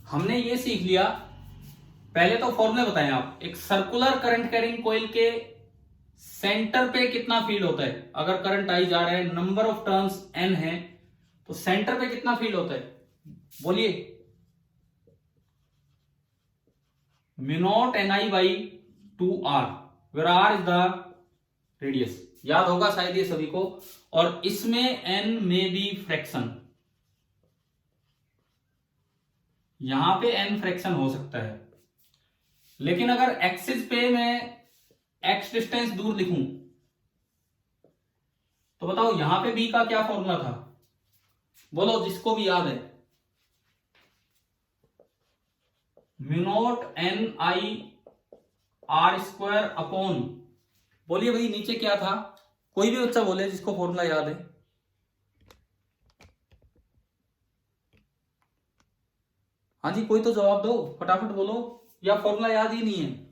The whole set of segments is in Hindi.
हमने ये सीख लिया, पहले तो फॉर्मूले बताएं आप। एक सर्कुलर करंट कैरिंग कॉइल के सेंटर पे कितना फील्ड होता है, अगर करंट आई जा रहा है, नंबर ऑफ टर्न्स n है, तो सेंटर पे कितना फील्ड होता है, बोलिए। Mu naught N I by 2r, where r is the radius, याद होगा शायद ये सभी को। और इसमें n में बी फ्रैक्शन, यहां पे n फ्रैक्शन हो सकता है, लेकिन अगर एक्सिस पे मैं x डिस्टेंस दूर लिखूं तो बताओ यहां पे b का क्या फॉर्मूला था, बोलो जिसको भी याद है। Mu naught N I R square upon, बोलिए भाई नीचे क्या था, कोई भी बच्चा बोले जिसको फॉर्मूला याद है। हाँ जी, कोई तो जवाब दो, फटाफट बोलो, या फॉर्मूला याद ही नहीं है।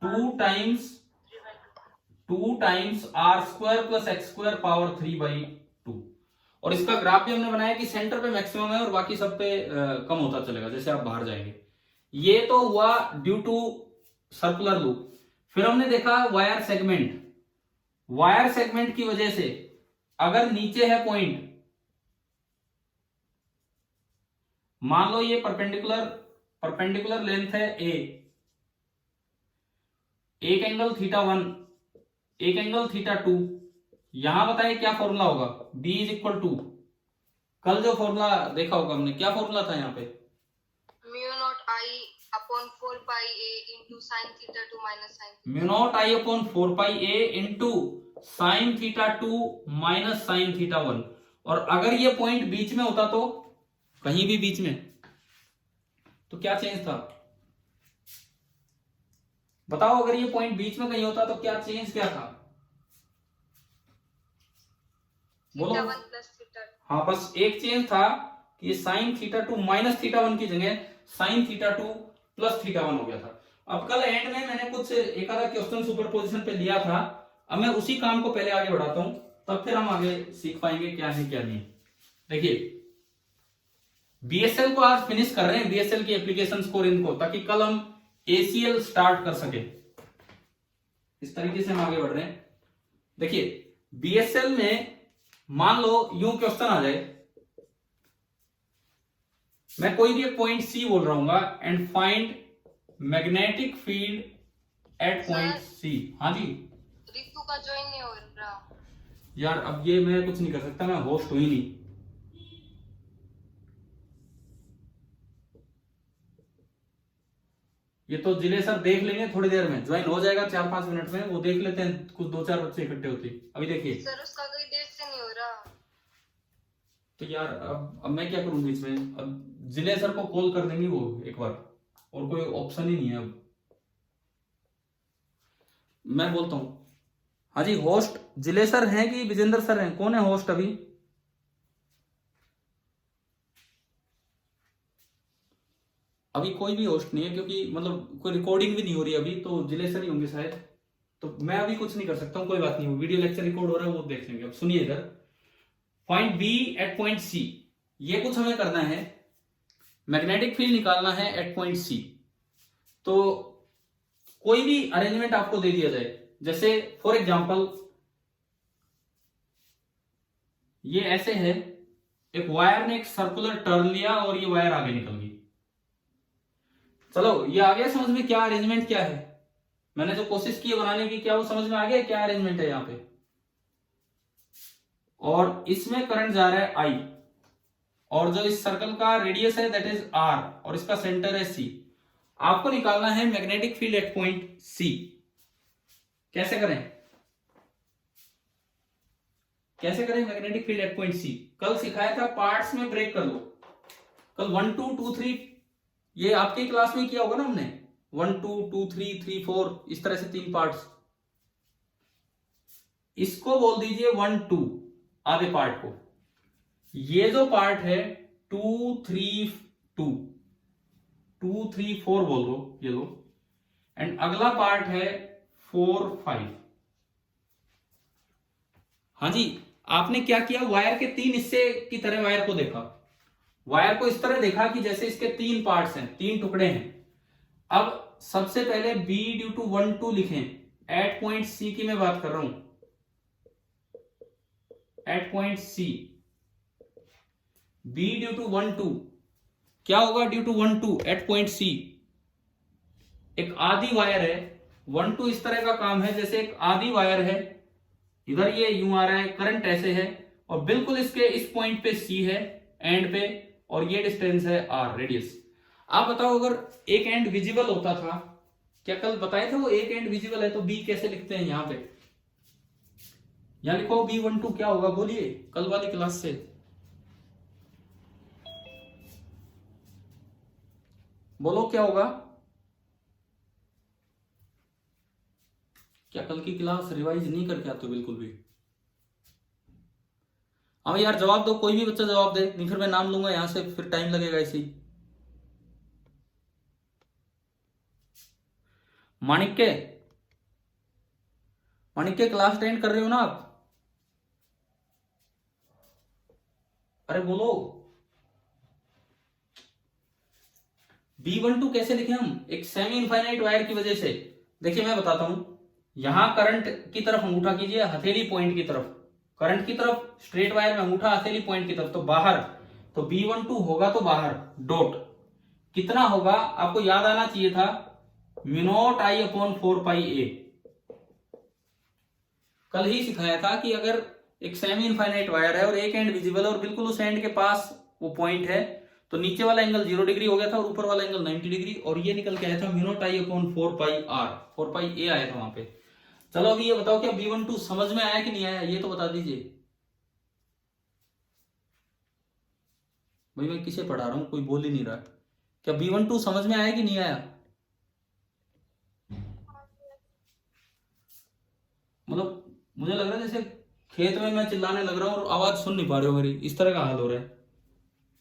2 times R square plus X square power 3/2। और इसका ग्राफ भी हमने बनाया कि सेंटर पे मैक्सिमम है और बाकी सब पे कम होता चलेगा जैसे आप बाहर जाएंगे। ये तो हुआ ड्यू टू सर्कुलर लूप। फिर हमने देखा वायर सेगमेंट। वायर सेगमेंट की वजह से अगर नीचे है पॉइंट, मान लो ये परपेंडिकुलर लेंथ है ए, एक एंगल θ1, एक एंगल θ2, यहां बताइए क्या फॉर्मूला होगा, B इज इक्वल टू, कल जो फॉर्मूला देखा होगा हमने, क्या फॉर्मूला था यहाँ पे, mu naught I upon 4 pi A into sine θ2 minus sine, mu naught I upon 4 pi A into sine θ2 minus sine θ1। और अगर ये पॉइंट बीच में होता तो, कहीं भी बीच में, तो क्या चेंज था, बताओ। अगर ये पॉइंट बीच में कहीं होता तो क्या चेंज क्या था, बोलो। हाँ, बस एक चेंज था कि ये साइन θ2 माइनस θ1 की जगह साइन θ2 प्लस θ1 हो गया था। अब कल एंड में मैंने कुछ एक आधा क्वेश्चन सुपरपोजिशन पे लिया था, अब मैं उसी काम को पहले आगे बढ़ाता हूं, तब फिर हम आगे सीख पाएंगे क्या है क्या नहीं। देखिए, बीएसएल को आज फिनिश कर रहे हैं, बीएसएल की एप्लीकेशंस को, इनको, ताकि कल हम एसीएल स्टार्ट कर सके। इस तरीके से हम आगे बढ़ रहे हैं। देखिए, बीएसएल में मान लो यूं क्वेश्चन आ जाए, मैं कोई भी एक पॉइंट सी बोल रहा हूँ and find magnetic field at point C. हाँ जी, रितु का ज्वाइन नहीं हो रहा यार, अब ये मैं कुछ नहीं कर सकता, मैं होस्ट हुई नहीं। ये तो जिले सर देख लेंगे, थोड़ी देर में ज्वाइन हो जाएगा, 4-5 मिनट में, वो देख लेते हैं, कुछ 2-4 बच्चे इकट्ठे होते। अभी देखिए सर, उसका कोई देर से नहीं हो रहा, तो यार अब मैं क्या करूं बीच में, अब जिले सर को कॉल कर देंगे वो एक बार, और कोई ऑप्शन ही नहीं है अब। मैं बोलता हूं, हाँ जी, होस्ट जिले सर हैं कि विजेंद्र सर हैं, कौन है होस्ट अभी, अभी कोई भी होस्ट नहीं है, क्योंकि मतलब कोई रिकॉर्डिंग भी नहीं हो रही अभी, तो जिले सर ही होंगे शायद। तो मैं अभी कुछ नहीं कर सकता हूँ, कोई बात नहीं, वो वीडियो लेक्चर रिकॉर्ड हो रहा है, वो देख लेंगे। अब सुनिए इधर, point B at point C, ये कुछ हमें करना है, मैग्नेटिक फील्ड निकालना है एट पॉइंट सी। तो कोई भी अरेंजमेंट आपको दे दिया जाए, जैसे फॉर एग्जांपल ये ऐसे है, एक वायर ने एक सर्कुलर टर्न लिया और ये वायर आगे निकल गई। चलो, ये आ गया समझ में क्या अरेंजमेंट क्या है, मैंने जो कोशिश की बनाने की, क्या वो समझ में आ गया क्या अरेंजमेंट है यहां पे। और इसमें करंट जा रहा है आई, और जो इस सर्कल का रेडियस है दैट इज आर, और इसका सेंटर है सी। आपको निकालना है magnetic field at point C. कैसे करें, कैसे करें magnetic field at point C, कल सिखाया था, पार्ट्स में ब्रेक कर लो। कल 1 2 2 3, ये आपकी क्लास में किया होगा ना हमने, 1 2 2 3 3 4, इस तरह से 3 पार्ट्स। इसको बोल दीजिए 1 2, आधे पार्ट को। ये जो पार्ट है 2 3 2, 2 3 4 बोल दो, ये लो। एंड अगला पार्ट है 4 5। हाँ जी, आपने क्या किया, वायर के 3 हिस्से की तरह वायर को देखा, वायर को इस तरह देखा कि जैसे इसके 3 पार्ट्स हैं, 3 टुकड़े हैं। अब सबसे पहले B ड्यू टू 1 2 लिखें, एट पॉइंट C की मैं बात कर रहा हूं, at point C B due to 1 2 क्या होगा, due to 1 2 at point C एक आधी वायर है। 1 2 इस तरह का काम है जैसे एक आधी वायर है, इधर ये यूं आ रहा है, करंट ऐसे है, और बिल्कुल इसके इस पॉइंट पे C है एंड पे, और ये डिस्टेंस है R रेडियस। आप बताओ अगर एक एंड विजिबल होता था, क्या कल बताए थे वो एक एंड विजिबल है तो B कैसे लिखते हैं, यहां पे यहां लिखो B12 क्या होगा, बोलिए कल वाली क्लास से बोलो क्या होगा। क्या कल की क्लास रिवाइज नहीं करके आते हो बिल्कुल भी? हाँ यार जवाब दो, कोई भी बच्चा जवाब दे, नहीं फिर मैं नाम लूंगा यहां से, फिर टाइम लगेगा ऐसे ही। माणिक्य, माणिक्य क्लास अटेंड कर रहे हो ना आप? अरे बोलो। B12 कैसे लिखे हम, एक सेमी इनफाइनाइट वायर की वजह से। देखिए मैं बताता हूं, यहां करंट की तरफ अंगूठा कीजिए, हथेली पॉइंट की तरफ, करंट की तरफ, स्ट्रेट वायर में अंगूठा हथेली पॉइंट की तरफ, तो बाहर, तो B12 होगा तो बाहर, डॉट कितना होगा आपको याद आना चाहिए था, म्यू I अपॉन 4πA। कल ही सिखाया था कि अगर एक सेमी इनफाइनाइट वायर है और एक एंड विजिबल है और बिल्कुल उस एंड के पास वो पॉइंट है, तो नीचे वाला एंगल 0 डिग्री हो गया था और ऊपर वाला एंगल 90 डिग्री, और ये निकल के आया था mu I upon 4πR, 4πA आया था वहां पे। चलो अभी ये बताओ क्या B12 समझ में आया कि नहीं आया, ये तो बता दीजिए भाई, मैं किसे पढ़ा रहा हूं, कोई बोल ही नहीं रहा। क्या B12 समझ में आया कि नहीं आया? मतलब मुझे लग रहा है जैसे खेत में मैं चिल्लाने लग रहा हूं और आवाज सुन नहीं पा रहे हो मेरी, इस तरह का हाल हो रहा है।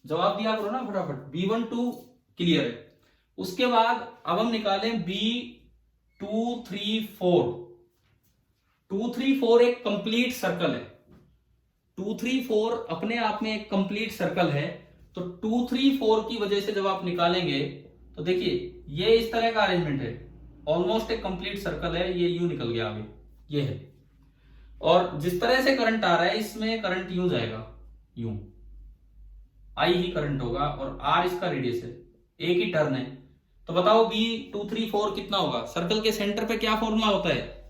जवाब दिया करो ना फटाफट। B12 क्लियर है। उसके बाद अब हम निकालें B234। 234 एक कंप्लीट सर्कल है, 234 अपने आप में एक कंप्लीट सर्कल है, तो 234 की वजह से जब आप निकालेंगे तो देखिए ये इस तरह का अरेंजमेंट है, ऑलमोस्ट एक कंप्लीट सर्कल है, ये यूं निकल गया आगे, ये है, और जिस तरह से करंट आ रहा है इसमें करंट यूं जाएगा, यूं I ही करंट होगा, और R इसका रेडियस है, एक ही टर्न है। तो बताओ B234 कितना होगा, सर्कल के सेंटर पे क्या फॉर्मूला होता है,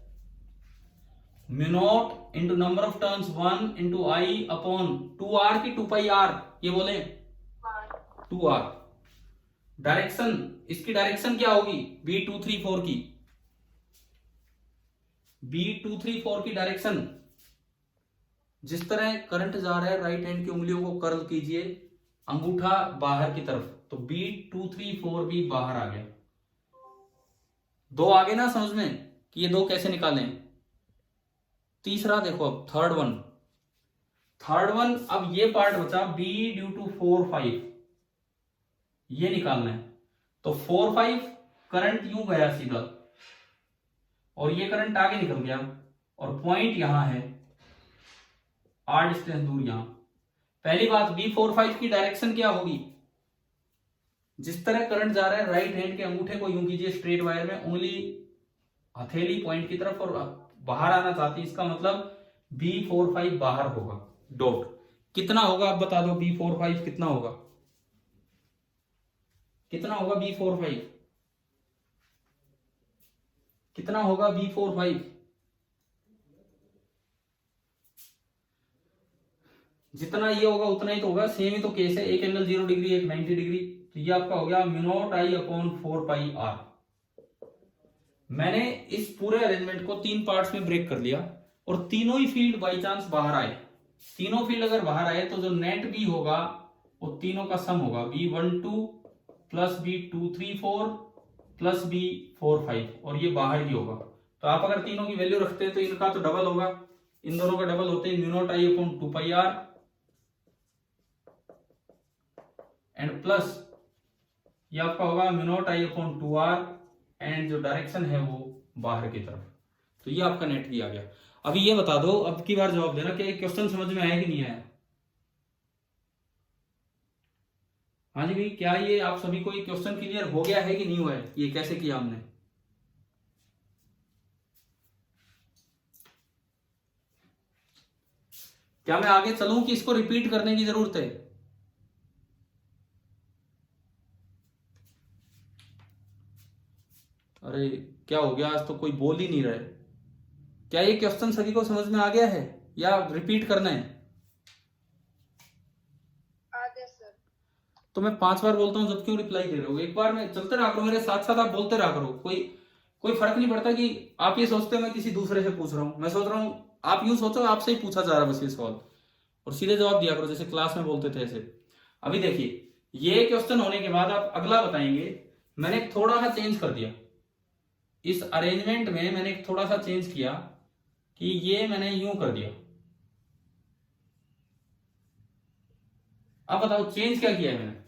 mu naught into number of turns 1 into I upon 2R की 2πR, ये बोले 2R। डायरेक्शन, इसकी डायरेक्शन क्या होगी B234 की, B234 की डायरेक्शन, जिस तरह करंट जा रहा है राइट हैंड की उंगलियों को कर्ल कीजिए, अंगूठा बाहर की तरफ, तो B234 भी बाहर आ गया। दो आगे ना समझ में कि ये दो कैसे निकालें। तीसरा देखो, अब थर्ड वन, अब ये पार्ट बचा B ड्यू टू 4 5, ये निकालना है। तो 4 5 करंट यूं गया सीधा, और ये करंट आगे निकल गया, और पॉइंट यहां है, R डिस्टेंस दूर यहां। पहली बात, B45 की डायरेक्शन क्या होगी, जिस तरह करंट जा रहा है राइट हैंड के अंगूठे को यूं कीजिए स्ट्रेट वायर में, उंगली हथेली पॉइंट की तरफ और बाहर आना चाहती है, इसका मतलब B45 बाहर होगा, डॉट कितना होगा आप बता दो, B45 कितना होगा, कितना होगा B45, कितना होगा B45, जितना ये होगा उतना ही तो होगा, सेम ही तो केस है, एक एंगल 0 डिग्री एक 90 डिग्री, तो ये आपका हो गया mu naught I upon 4πR। मैंने इस पूरे अरेंजमेंट को 3 पार्ट्स में ब्रेक कर लिया, और तीनों ही फील्ड बाई चांस बाहर आए, तीनों फील्ड अगर बाहर आए तो जो नेट B होगा वो तीनों का सम होगा, B12 plus B234 plus B45, और ये बाहर ही होगा। तो आप अगर तीनों की वैल्यू रखते हैं तो इनका तो डबल होगा, इन दोनों का डबल होते हैं mu naught I upon 2πR, and plus ये आपका होगा mu naught I upon 2R, and जो डायरेक्शन है वो बाहर की तरफ। तो ये आपका नेट भी आ गया। अभी ये बता दो, अब की बार जवाब देना, क्या ये क्वेश्चन समझ में आया कि नहीं आया? हाँ जी भाई, क्या ये आप सभी को ये क्वेश्चन क्लियर हो गया है कि नहीं हुआ है, ये कैसे किया हमने? क्या मैं आगे चलूं कि इसको रिपीट करने की जरूरत है? अरे क्या हो गया, आज तो कोई बोल ही नहीं रहे। क्या ये क्वेश्चन सभी को समझ में आ गया है या रिपीट करना है? आगे सर। तो मैं 5 बार बोलता हूं जब क्यों रिप्लाई दे रहे हो? एक बार में चलते रहा करो, मेरे साथ साथ आप बोलते रहा करो। कोई फर्क नहीं पड़ता कि आप ये सोचते हो मैं किसी दूसरे से पूछ रहा हूं। मैं सोच रहा हूं आप यूं सोचो आपसे ही पूछा जा रहा है बस ये सवाल, और सीधे जवाब दिया करो जैसे क्लास में बोलते थे ऐसे। अभी देखिए, ये क्वेश्चन होने के बाद आप अगला बताएंगे। मैंने थोड़ा सा चेंज कर दिया इस अरेंजमेंट में, मैंने थोड़ा सा चेंज किया कि ये मैंने यूं कर दिया। अब बताओ चेंज क्या किया है मैंने?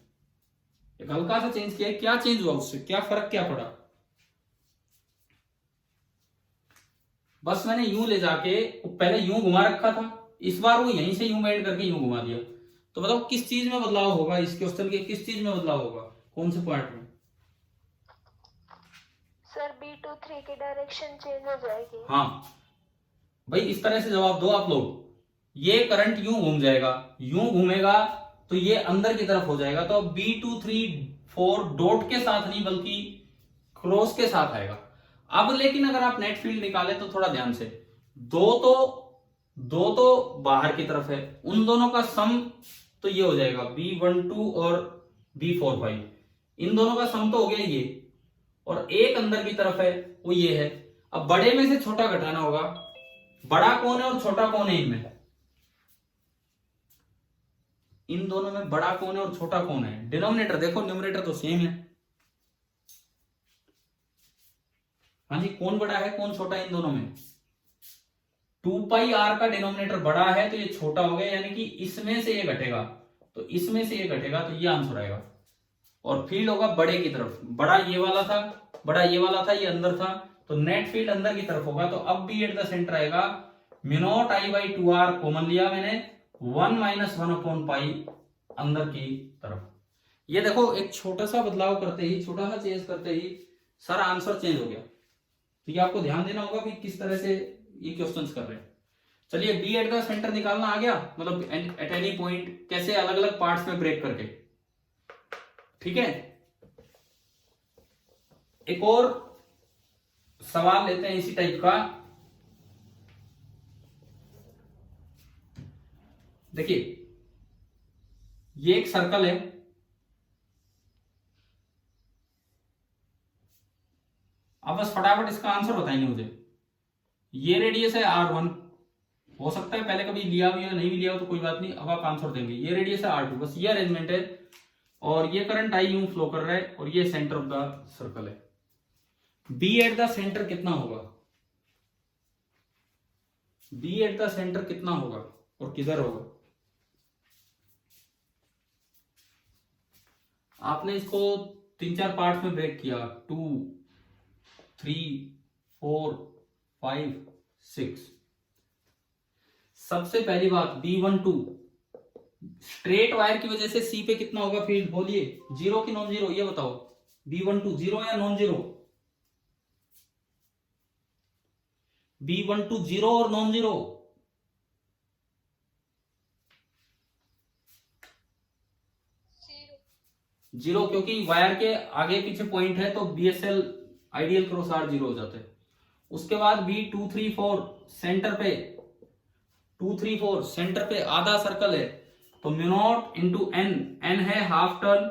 एक हल्का सा चेंज किया है, क्या चेंज हुआ उससे, क्या फर्क क्या पड़ा? बस मैंने यूं ले जाके, पहले यूं घुमा रखा था, इस बार वो यहीं से यूं बैंड करके यूं घुमा दिया। तो बताओ किस चीज में बदलाव होगा, इस क्वेश्चन के किस चीज में बदलाव होगा, कौन से पार्ट में? सर B23 की डायरेक्शन चेंज हो जाएगी। हाँ भाई, इस तरह से जवाब दो आप लोग। ये करंट यूं घूम जाएगा, यूं घूमेगा तो ये अंदर की तरफ हो जाएगा। तो B234 डॉट के साथ नहीं बल्कि क्रॉस के साथ आएगा। अब लेकिन अगर आप नेट फील्ड निकाले तो थोड़ा ध्यान से, दो तो बाहर की तरफ है, उन दोनों का सम तो ये हो जाएगा B12 और B45, इन दोनों का सम तो हो गया ये, और एक अंदर की तरफ है वो ये है। अब बड़े में से छोटा घटाना होगा, बड़ा कौन है और छोटा कौन है इनमें? इन दोनों में बड़ा कौन है और छोटा कौन है? डिनोमिनेटर देखो, न्यूमरेटर तो सेम है। हाँ जी, कौन बड़ा है कौन छोटा है इन दोनों में? 2πr का डिनोमिनेटर बड़ा है तो ये छोटा हो गया, यानी कि इसमें से ये घटेगा तो इसमें से ये घटेगा, तो ये आंसर आएगा। और फील्ड होगा बड़े की तरफ, बड़ा ये वाला था, बड़ा ये वाला था, ये अंदर था, तो नेट फील्ड अंदर की तरफ होगा। तो अब B एट द सेंटर आएगा μ0I/2r, कॉमन लिया मैंने, 1 - 1/π अंदर की तरफ। ये देखो, एक छोटा सा बदलाव करते ही, छोटा सा चेंज करते ही सारा आंसर चेंज हो गया। तो ये आपको ध्यान देना होगा कि किस तरह से ये क्वेश्चंस कर रहे हैं। चलिए, B एट द सेंटर निकालना आ गया, मतलब एट एनी पॉइंट कैसे अलग अलग पार्ट्स में ब्रेक करके। ठीक है, एक और सवाल लेते हैं इसी टाइप का। देखिए, ये एक सर्कल है, अब बस फटाफट इसका आंसर बताएंगे मुझे। ये रेडियस है R1, हो सकता है पहले कभी लिया भी हो नहीं भी लिया हो तो कोई बात नहीं, अब आप आंसर देंगे। ये रेडियस है R2, बस ये अरेंजमेंट है, और ये करंट I यूं फ्लो कर रहा है, और ये सेंटर ऑफ द सर्कल है। B एट द सेंटर कितना होगा? B एट द सेंटर कितना होगा और किधर होगा? आपने इसको 3-4 पार्ट में ब्रेक किया, 2, 3, 4, 5, 6। सबसे पहली बात, B12 स्ट्रेट वायर की वजह से C पे कितना होगा फील्ड? बोलिए, जीरो की नॉन जीरो, ये बताओ। B12 जीरो या नॉन जीरो? B12 जीरो और नॉन जीरो? जीरो, क्योंकि वायर के आगे पीछे पॉइंट है तो BSL ideal cross R zero हो जाता है। उसके बाद B234 सेंटर पे, 234 सेंटर पे आधा सर्कल है, तो μ0 इंटू n, n है हाफ टर्न,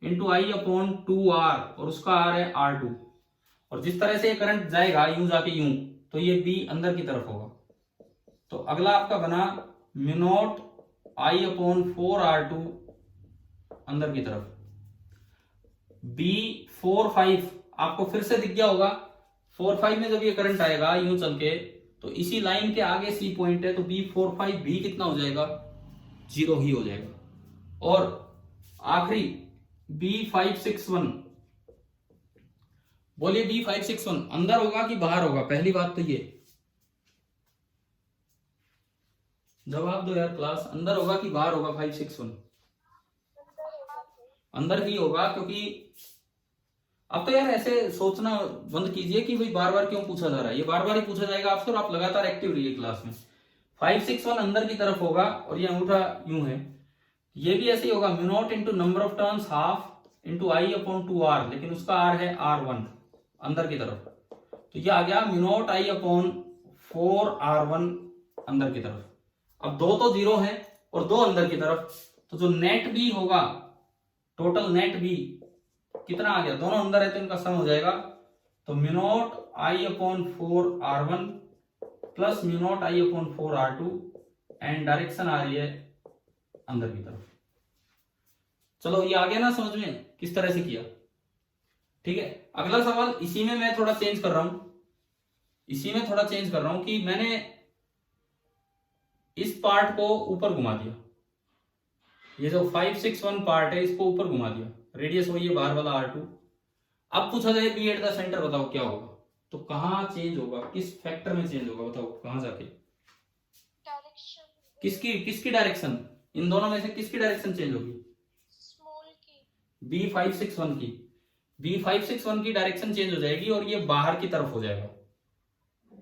इंटू I/2r, और उसका R है R2। और जिस तरह से ये करंट जाएगा यूं जाके यूं, तो ये B अंदर की तरफ होगा। तो अगला आपका बना μ0 I/4r2 अंदर की तरफ। B45 आपको फिर से दिख गया होगा, 45 में जब ये करंट आएगा यूं चल के, तो इसी लाइन के आगे C पॉइंट है, तो B45 भी कितना हो जाएगा? जीरो ही हो जाएगा। और आखिरी B561, बोलिए B561 अंदर होगा कि बाहर होगा? पहली बात तो ये, जवाब दो यार क्लास, अंदर होगा कि बाहर होगा 561? अंदर ही होगा, क्योंकि अब तो यार ऐसे सोचना बंद कीजिए कि भाई बार बार क्यों पूछा जा रहा है, ये बार बार ही पूछा जाएगा आपसे और आप लगातार एक्टिव रहिए क्लास में। 561 अंदर की तरफ होगा और ये अंगूठा यूं है, ये भी ऐसे ही होगा, mu naught into number of turns half into I upon 2r, लेकिन उसका r है r1 अंदर की तरफ, तो ये आ गया mu naught I upon 4r1 अंदर की तरफ। अब दो तो जीरो है और दो अंदर की तरफ, तो जो नेट बी होगा, टोटल नेट बी कितना आ गया, दोनों अंदर है तो इनका सम हो जाएगा, तो mu naught I upon 4r1 plus mu naught I upon 4r2 and direction आ रही है अंदर की तरफ। चलो ये आ गया ना समझ में किस तरह से किया, ठीक है। अगला सवाल इसी में मैं थोड़ा चेंज कर रहा हूं, इसी में थोड़ा चेंज कर रहा हूं कि मैंने इस पार्ट को ऊपर घुमा दिया, ये जो 561 पार्ट है इसको ऊपर घुमा दिया, रेडियस वही है बाहर वाला r2। अब पूछा जाए बी एट द सेंटर, बताओ क्या होगा, तो कहां चेंज होगा, किस फैक्टर में चेंज होगा, बताओ कहां जाके, डायरेक्शन किसकी किसकी डायरेक्शन, इन दोनों में से किसकी डायरेक्शन चेंज होगी, स्मॉल की B561 की, B561 की डायरेक्शन चेंज हो जाएगी और ये बाहर की तरफ हो जाएगा।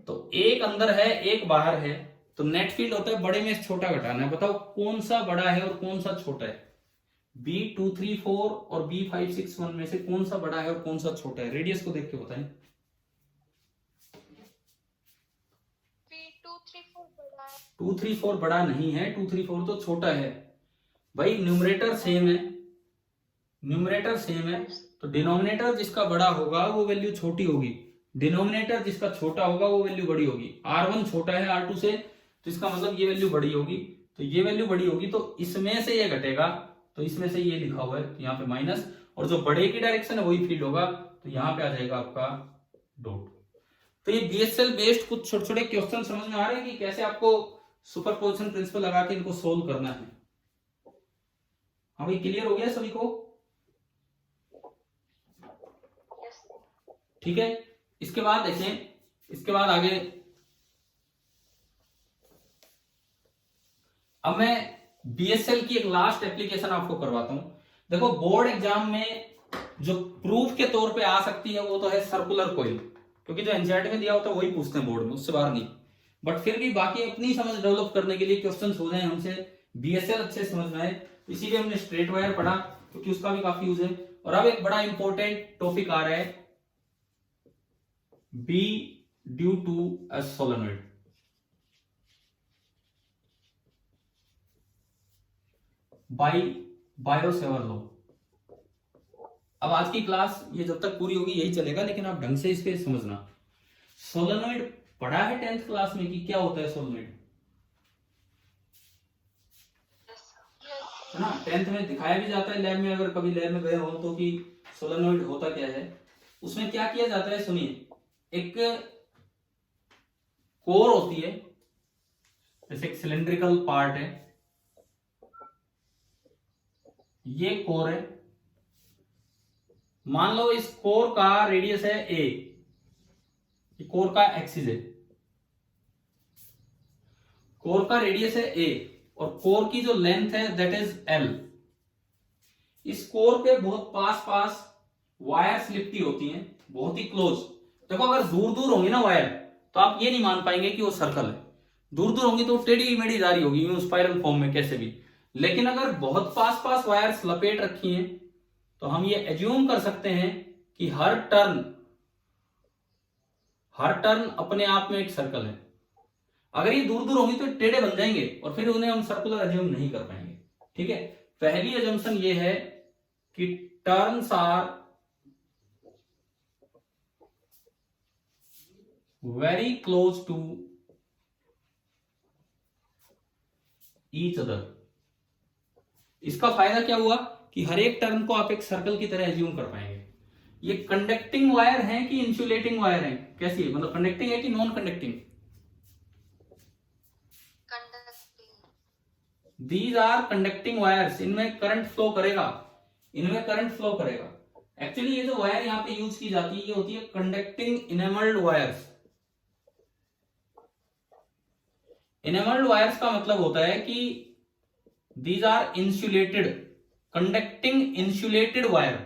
तो एक अंदर है एक बाहर है, तो नेट फील्ड होता है बड़े में से छोटा घटाना है, बताओ कौन सा बड़ा है और कौन सा छोटा है, B234 और B561 में से कौन सा बड़ा है और कौन सा छोटा है, रेडियस को देख के बताएं। B234 बड़ा है, 234 बड़ा नहीं है, 234 तो छोटा है भाई, न्यूमरेटर सेम है, न्यूमरेटर सेम है, तो डिनोमिनेटर जिसका बड़ा होगा वो वैल्यू छोटी होगी, डिनोमिनेटर जिसका छोटा होगा वो वैल्यू बड़ी होगी। r1 छोटा है r2 से, तो इसका मतलब ये वैल्यू बड़ी होगी, तो ये वैल्यू बड़ी होगी, तो इसमें से ये घटेगा, तो इसमें से ये लिखा हुआ है तो यहाँ पे माइनस, और जो बड़े की डायरेक्शन है वही फील्ड होगा, तो यहाँ पे आ जाएगा आपका डॉट। तो ये बीएसएल बेस्ड कुछ छोटे छोटे क्वेश्चन समझ में आ रहे हैं कि कैसे आपको सुपरपोजिशन प्रिंसिपल लगा के इनको सोल्व करना है। हाँ भाई क्लियर हो गया सभी को, ठीक है। इसके बाद देखें, इसके बाद आगे अब मैं बीएसएल की एक लास्ट एप्लीकेशन आपको करवाता हूं। देखो बोर्ड एग्जाम में जो प्रूफ के तौर पे आ सकती है वो तो है सर्कुलर कोइल, क्योंकि जो एनसीईआरटी में दिया होता है वही पूछते हैं बोर्ड में, उससे बाहर नहीं। बट फिर भी बाकी अपनी समझ डेवलप करने के लिए क्वेश्चन हो जाए हमसे, बीएसएल अच्छे समझ में आए, इसीलिए हमने स्ट्रेट वायर पढ़ा क्योंकि उसका भी काफी यूज है। और अब एक बड़ा इंपॉर्टेंट टॉपिक आ रहा है, B due to a solenoid. Biot Savart law. अब आज की क्लास ये जब तक पूरी होगी यही चलेगा, लेकिन आप ढंग से इसके समझना। सोलेनोइड पढ़ा है 10th क्लास में कि क्या होता है सोलेनोइड, है ना, 10th में दिखाया भी जाता है लैब में, अगर कभी लैब में गए हो तो, कि सोलेनोइड होता क्या है। उसमें क्या किया जाता है सुनिए, एक कोर होती है, जैसे एक सिलेंड्रिकल पार्ट है, ये कोर है, मान लो इस कोर का रेडियस है a, ये कोर का एक्सिस है, कोर का रेडियस है a और कोर की जो लेंथ है दैट इज l। इस कोर पे बहुत पास पास वायर्स लिपटी होती हैं, बहुत ही क्लोज। देखो अगर दूर दूर होंगी ना वायर तो आप ये नहीं मान पाएंगे कि वो सर्कल है, दूर दूर होंगी तो टेढ़ी मेढ़ी जा रही होगी यूं स्पाइरल फॉर्म में कैसे भी। लेकिन अगर बहुत पास पास वायर्स लपेट रखी हैं तो हम ये एज्यूम कर सकते हैं कि हर टर्न अपने आप में एक सर्कल है। अगर ये दूर दूर होंगी तो टेढ़े बन जाएंगे और फिर उन्हें हम सर्कुलर एज्यूम नहीं कर पाएंगे, ठीक है। पहली एजम्पशन ये है कि turns are very close to each other. इसका फायदा क्या हुआ कि हर एक टर्न को आप एक सर्कल की तरह एज्यूम कर पाएंगे। ये कंडक्टिंग वायर है कि इंसुलेटिंग वायर है, कैसी है, मतलब कंडक्टिंग है कि non conducting? These are conducting wires, इनमें करंट फ्लो करेगा, इनमें करंट फ्लो करेगा। एक्चुअली ये जो वायर यहाँ पे यूज की जाती है ये होती है conducting enamelled wires. Enamelled wires का मतलब होता है कि these are insulated, conducting insulated wire.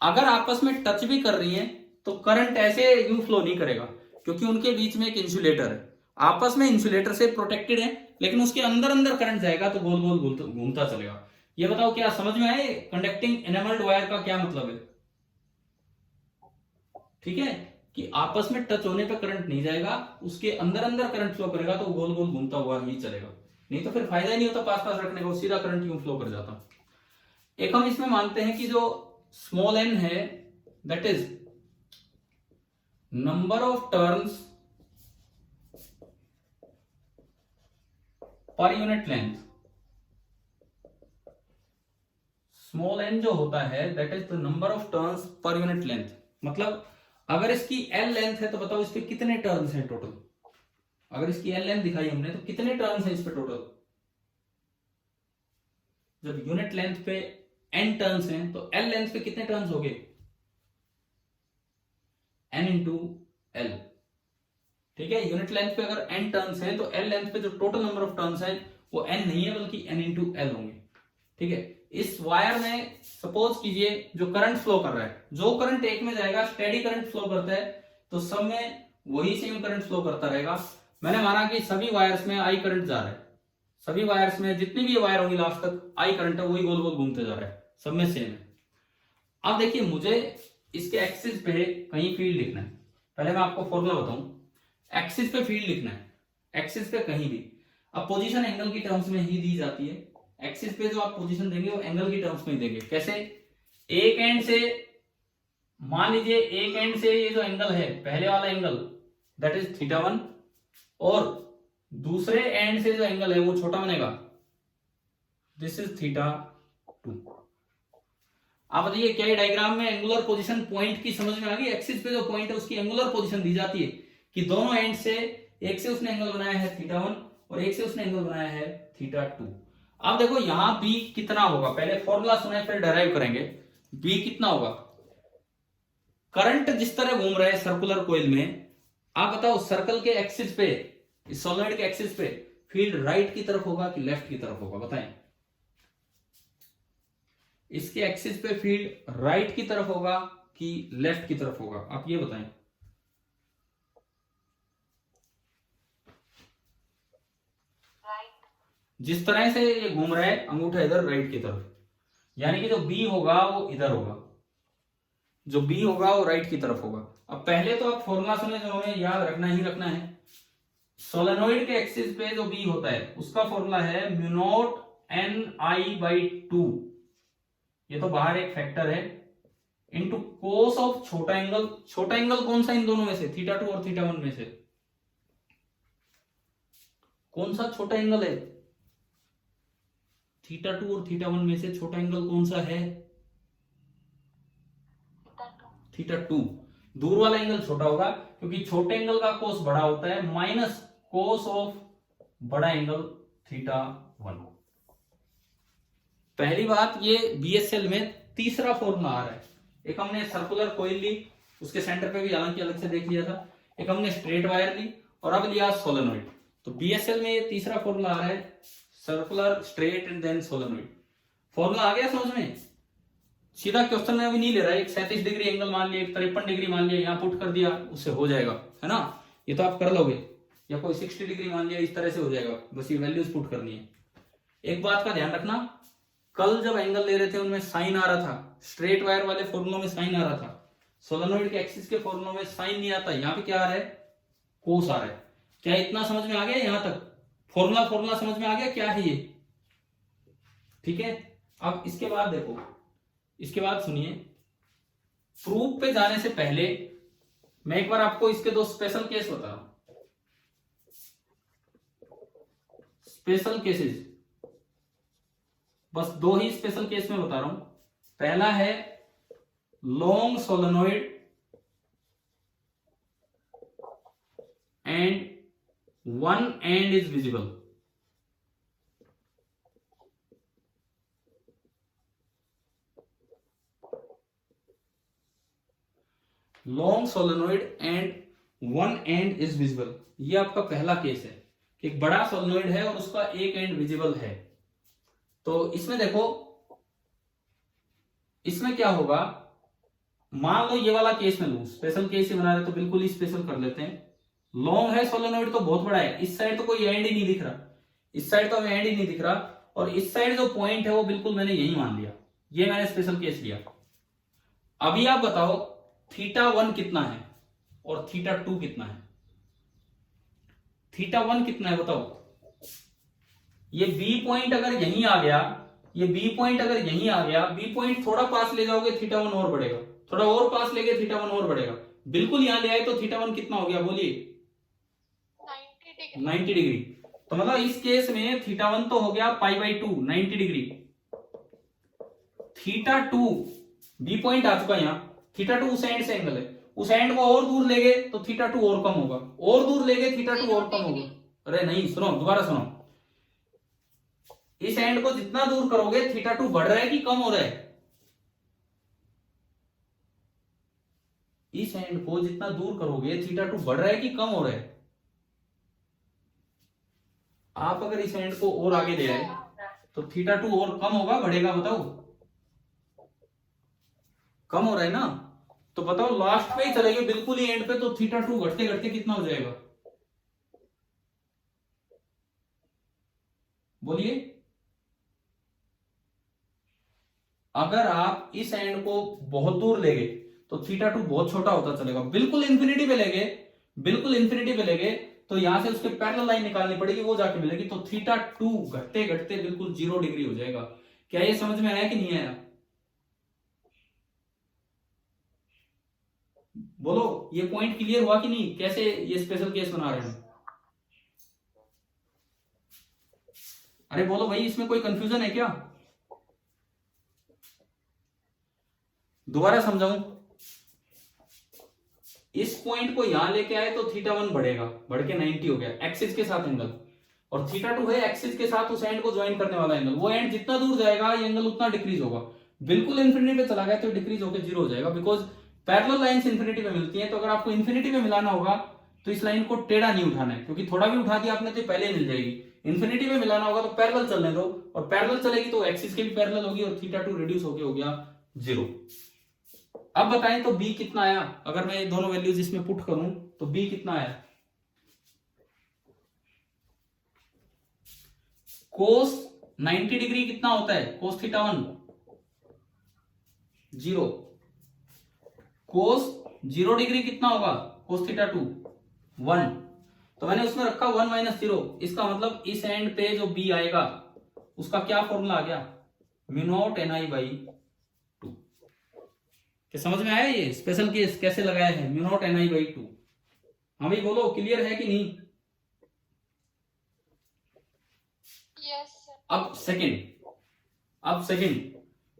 अगर आपस में टच भी कर रही हैं तो करंट ऐसे यूं फ्लो नहीं करेगा, क्योंकि उनके बीच में एक इंसुलेटर है, आपस में इंसुलेटर से प्रोटेक्टेड है, लेकिन उसके अंदर अंदर करंट जाएगा तो गोल गोल घूमता चलेगा। ये बताओ क्या समझ में आए कंडक्टिंग इनेमल्ड वायर का क्या मतलब है? ठीक है, कि आपस में टच होने पे करंट नहीं जाएगा, उसके अंदर अंदर करंट फ्लो करेगा तो गोल गोल घूमता हुआ ही चलेगा, नहीं तो फिर फायदा ही नहीं होता पास पास रखने का, सीधा करंट यूं फ्लो कर जाता। एक हम इसमें मानते हैं कि जो स्मॉल n है that is number of turns पर यूनिट लेंथ। स्मॉल n जो होता है that is the number of turns पर यूनिट लेंथ। मतलब अगर इसकी L लेंथ है तो बताओ इस पे कितने टर्न्स हैं टोटल। अगर इसकी L लेंथ दिखाई हमने तो कितने टर्न्स हैं इस पे टोटल। जब यूनिट लेंथ पे n टर्न्स हैं तो L लेंथ पे कितने टर्न्स हो गए, n इंटू एल। ठीक है, यूनिट लेंथ पे अगर n टर्न्स हैं तो L लेंथ पे जो टोटल नंबर ऑफ टर्न्स हैं वो n नहीं है बल्कि n इंटू एल होंगे। ठीक है, इस वायर में सपोज कीजिए जो करंट फ्लो कर रहा है, जो करंट एक में जाएगा स्टेडी करंट फ्लो करता है तो सब में वही सेम करंट फ्लो करता रहेगा। मैंने माना कि सभी वायर्स में आई करंट जा रहा है, सभी वायर्स में जितनी भी वायर होंगी लास्ट तक आई करंट है, वही गोल गोल घूमते जा रहा है, सब में सेम है। अब देखिए मुझे इसके एक्सिस पे कहीं फील्ड लिखना है, पहले मैं आपको फॉर्मूला बताऊं। एक्सिस पे फील्ड लिखना है, एक्सिस पे कहीं भी। अब पोजीशन एंगल की टर्म्स में ही दी जाती है, एक्सिस पे जो आप पोजीशन देंगे वो एंगल की टर्म्स में ही देंगे। कैसे, एक एंड से मान लीजिए, एक एंड से ये जो एंगल है पहले वाला एंगल दैट इज θ1, और दूसरे एंड से जो एंगल है वो छोटा बनेगा, दिस इज θ2। आप बताइए क्या ये डायग्राम में एंगुलर पोजीशन पॉइंट की समझ में आ गई। एक्सिस पे जो पॉइंट है उसकी एंगुलर पोजीशन दी जाती है कि दोनों एंड से, एक से उसने एंगल बनाया है θ1 और एक से उसने एंगल बनाया है θ2। अब देखो यहां b कितना होगा, पहले फॉर्मूला सुने फिर डराइव करेंगे। b कितना होगा, करंट जिस तरह घूम रहा है सर्कुलर कोइल में, आप बताओ सर्कल के एक्सिस पे, इस सोलेनोइड के एक्सिस पे फील्ड राइट की तरफ होगा कि लेफ्ट की तरफ होगा, बताएं। इसके एक्सिस पे फील्ड राइट की तरफ होगा कि लेफ्ट की तरफ होगा, आप ये बताएं। जिस तरह से ये घूम रहा है अंगूठा इधर राइट की तरफ, यानी कि जो बी होगा वो इधर होगा, जो बी होगा वो राइट की तरफ होगा। अब पहले तो आप फॉर्मूला सुने जो हमें याद रखना ही रखना है। सोलेनोइड के एक्सिस पे जो बी होता है उसका फॉर्मूला है म्यू नॉट ni/2, ये तो बाहर एक फैक्टर है, इनटू कोस ऑफ छोटा एंगल। छोटा एंगल कौन सा इन दोनों में से, θ2 और θ1 में से कौन सा छोटा एंगल है, θ2 और θ1 में से छोटा एंगल कौन सा है, θ2। दूर वाला एंगल छोटा होगा क्योंकि छोटे एंगल का कोस बड़ा होता है, माइनस कोस ऑफ बड़ा एंगल θ1। पहली बात, ये बीएसएल में तीसरा फॉर्मूला आ रहा है। एक हमने सर्कुलर कोइल ली, उसके सेंटर पे भी हालांकि अलग से देख लिया था, एक हमने स्ट्रेट वायर ली और अब लिया सोलेनोइड। तो बीएसएल में ये तीसरा फॉर्मूला आ रहा है, circular, straight and then solenoid. Formula आ गया समझ में। सीधा क्वेश्चन में अभी नहीं ले रहा है, एक 37 डिग्री एंगल मान लिया, एक 53 डिग्री मान लिया, यहाँ पुट कर दिया, उससे हो जाएगा, है ना, ये तो आप कर लोगे। या कोई 60 डिग्री मान लिया, इस तरह से हो जाएगा, बस ये वैल्यूज पुट करनी है। एक बात का ध्यान रखना, कल जब एंगल ले रहे थे उनमें साइन आ रहा था, स्ट्रेट वायर वाले फॉर्मूलों में साइन आ रहा था, सोलेनोइड के एक्सिस के फॉर्मूलों में साइन नहीं आता, यहाँ पे क्या आ रहा है, कोस आ रहा है। क्या इतना समझ में आ गया, यहां तक फॉर्मूला समझ में आ गया क्या है ये, ठीक है। अब इसके बाद देखो, इसके बाद सुनिए, प्रूफ पे जाने से पहले मैं एक बार आपको इसके दो स्पेशल केस बता रहा हूं, स्पेशल केसेस, बस दो ही स्पेशल केस में बता रहा हूं। पहला है long solenoid and one end is visible। Long solenoid and one and is visible, ये आपका पहला केस है। कि एक बड़ा सोलेनोइड है और उसका एक एंड विजिबल है। तो इसमें देखो, इसमें क्या होगा, मान लो ये वाला केस में लूं, स्पेशल केस ही बना रहे तो बिल्कुल ही स्पेशल कर लेते हैं। लॉन्ग है सोलेनोइड तो बहुत बड़ा है, इस साइड तो कोई एंड ही नहीं दिख रहा, इस साइड तो हमें एंड ही नहीं दिख रहा, और इस साइड जो पॉइंट है वो बिल्कुल मैंने यही मान लिया, ये मैंने स्पेशल केस लिया। अभी आप बताओ θ1 कितना है और θ2 कितना है? θ1 कितना है बताओ? ये बी पॉइंट अगर यहीं आ गया, ये बी पॉइंट अगर यहीं आ गया, बी पॉइंट थोड़ा पास ले जाओगे θ1 और बढ़ेगा, थोड़ा और पास ले गए θ1 और बढ़ेगा, बिल्कुल यहां ले आए तो θ1 कितना हो गया बोलिए? 90 डिग्री। तो मतलब इस केस में θ1 तो हो गया π/2 90 डिग्री। θ2 बी पॉइंट आ चुका यहां, θ2 उस एंड से एंगल है, उस एंड को और दूर ले गए तो θ2 और कम होगा, और दूर ले गए θ2 और कम होगा। अरे नहीं, सुनो दोबारा सुनो, इस एंड को जितना दूर करोगे θ2 बढ़ रहा है कि कम हो रहा है? इस एंड को जितना दूर करोगे θ2 बढ़ रहा है कि कम हो रहा है? आप अगर इस एंड को और आगे ले आए तो θ2 और कम होगा बढ़ेगा? बताओ, कम हो रहा है ना। तो बताओ लास्ट पे ही चलेंगे बिल्कुल ही एंड पे, तो θ2 घटते घटते कितना हो जाएगा बोलिए? अगर आप इस एंड को बहुत दूर ले गए तो θ2 बहुत छोटा होता चलेगा, बिल्कुल इंफिनिटी पे ले गए, बिल्कुल इंफिनिटी पे ले गए तो यहां से उसके पैरेलल लाइन निकालनी पड़ेगी, वो जाके मिलेगी, तो θ2 घटते घटते बिल्कुल 0 डिग्री हो जाएगा। क्या ये समझ में आया कि नहीं आया? बोलो, ये पॉइंट क्लियर हुआ कि नहीं, कैसे ये स्पेशल केस बना रहे हैं? अरे बोलो भाई, इसमें कोई कंफ्यूजन है क्या? दोबारा समझाऊं, इस पॉइंट को यहां लेके आए तो θ1 बढ़ेगा, बढ़ के 90 हो गया एक्सिस के साथ एंगल, और θ2 है एक्सिस के साथ उस एंड को ज्वाइन करने वाला एंगल, वो एंड जितना दूर जाएगा ये एंगल उतना डिक्रीज होगा, बिल्कुल इंफिनिटी पे चला गया तो डिक्रीज होकर 0 हो जाएगा, बिकॉज पैरेलल लाइंस इंफिनिटी पे मिलती हैं। तो अगर आपको इंफिनिटी पे मिलाना होगा तो इस लाइन को टेढ़ा नहीं उठाना है, क्योंकि थोड़ा भी उठा दिया आपने तो पहले मिल जाएगी। इन्फिनिटी में मिलाना होगा तो पैरेलल चलने दो, और पैरेलल चलेगी तो एक्सिस के भी पैरेलल होगी, और θ2 रिड्यूस होके हो गया 0। अब बताएं तो b कितना आया? अगर मैं ये दोनों वैल्यूज इसमें पुट करूं तो b कितना आया? cos 90 डिग्री कितना होता है? cos θ1 0, cos 0 डिग्री कितना होगा? cos θ2 1। तो मैंने उसमें रखा 1 - 0, इसका मतलब इस एंड पे जो b आएगा उसका क्या फॉर्मूला आ गया? μ0 ni/2। क्या समझ में आया ये स्पेशल केस कैसे लगाया है? μ0 ni/2। हाँ भाई बोलो, क्लियर है कि नहीं? Yes sir. अब सेकंड,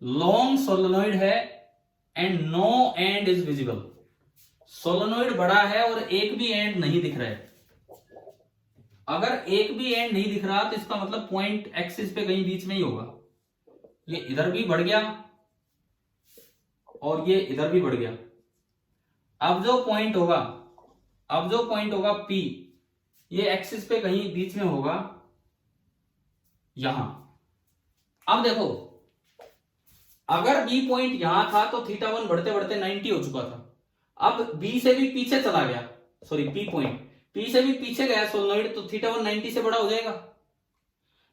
लॉन्ग सोलेनोइड है and no end is visible. Solenoid बड़ा है और एक भी एंड नहीं दिख रहा है। अगर एक भी एंड नहीं दिख रहा तो इसका मतलब पॉइंट एक्सिस पे कहीं बीच में ही होगा। ये इधर भी बढ़ गया और ये इधर भी बढ़ गया। अब जो पॉइंट होगा P, ये एक्सिस पे कहीं बीच में होगा यहां। अब देखो, अगर B पॉइंट यहां था तो θ1 बढ़ते बढ़ते 90 हो चुका था। अब B से भी पीछे चला गया, सॉरी P पॉइंट P से भी पीछे गया सोलेनोइड, तो θ1 90 से बड़ा हो जाएगा।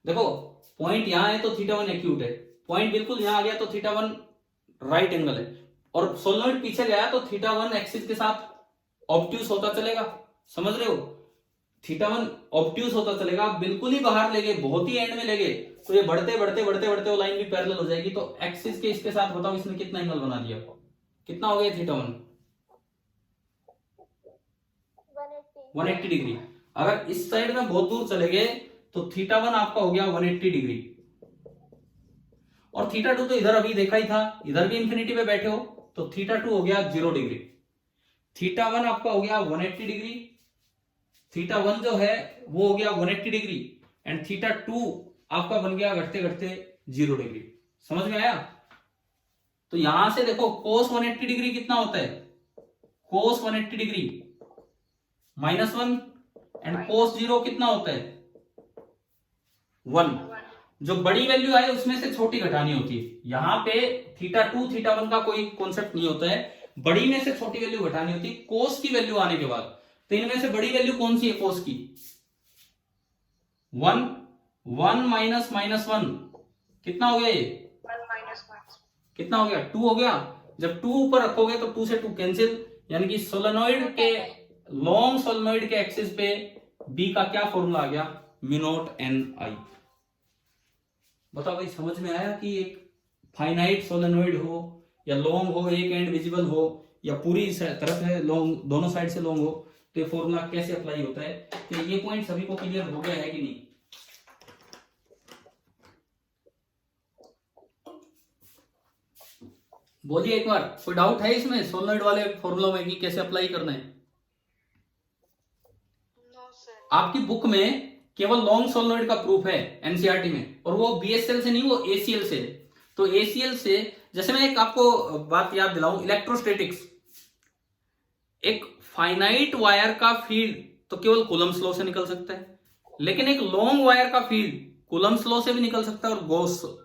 देखो पॉइंट यहां है तो θ1 एक्यूट है, पॉइंट बिल्कुल यहां आ गया तो θ1 राइट एंगल है, और सोलेनोइड पीछे गया तो θ1 एक्सिस के साथ ऑब्ट्यूस होता चलेगा। समझ रहे हो? θ1 ऑब्ट्यूस होता चलेगा, बिल्कुल ही बाहर ले गए, बहुत ही एंड में ले गए तो ये बढ़ते बढ़ते बढ़ते बढ़ते वो लाइन भी पैरेलल हो जाएगी। तो एक्सिस के इसके साथ बताओ इसने कितना एंगल बना दिया? कितना हो गया θ1? 180 डिग्री। अगर इस साइड में बहुत दूर चले गए तो θ1 आपका हो गया 180 डिग्री, और θ2 तो इधर अभी देखा ही था, इधर भी इंफिनिटी पे बैठे हो तो θ2 हो गया 0 डिग्री। θ1 आपका हो गया 180 डिग्री, θ1 जो है वो हो गया 180 डिग्री, एंड θ2 आपका बन गया घटते घटते 0 डिग्री। समझ में आया? तो यहां से देखो cos 180 डिग्री कितना होता है? cos 180 डिग्री -1, एंड cos 0 कितना होता है? 1। जो बड़ी वैल्यू आए उसमें से छोटी घटानी होती है। यहाँ पे θ2 θ1 का कोई कॉन्सेप्ट नहीं होता है, बड़ी में से छोटी वैल्यू घटानी होती है कोस की वैल्यू आने के बाद। तो इनमें से बड़ी वैल्यू कौन सी है कोस की? 1 1 माइनस माइनस 1 कितना हो गया? ये 1 minus 1. कितना हो गया? 2 हो गया। जब 2 ऊपर रखोगे तो 2 से 2 कैंसिल, यानी कि सोलेनोइड के लॉन्ग सोलेनोइड के एक्सिस पे बी का क्या फॉर्मूला आ गया? म्यू नॉट एन आई। बताओ भाई, समझ में आया कि एक फाइनाइट सोलेनोइड हो या लॉन्ग हो, एक एंड विजिबल हो या पूरी तरफ है लॉन्ग, दोनों साइड से लॉन्ग हो, तो ये फॉर्मूला कैसे अप्लाई होता है? तो ये पॉइंट सभी को क्लियर हो गया है कि नहीं? बोलिए एक बार, कोई डाउट है इसमें सोलेनोइड वाले फॉर्मूला में कि कैसे अप्लाई करना है? No, sir. आपकी बुक में केवल लॉन्ग सोलेनोइड का प्रूफ है एनसीईआरटी में, और वो बीएसएल से नहीं, वो एसीएल से। तो एसीएल से, जैसे मैं एक आपको बात याद दिलाऊं, इलेक्ट्रोस्टैटिक्स, एक फाइनाइट वायर का फील्ड तो केवल कूलम्ब्स लॉ से निकल सकता है, लेकिन एक लॉन्ग वायर का फील्ड कूलम्ब्स लॉ से भी निकल सकता है और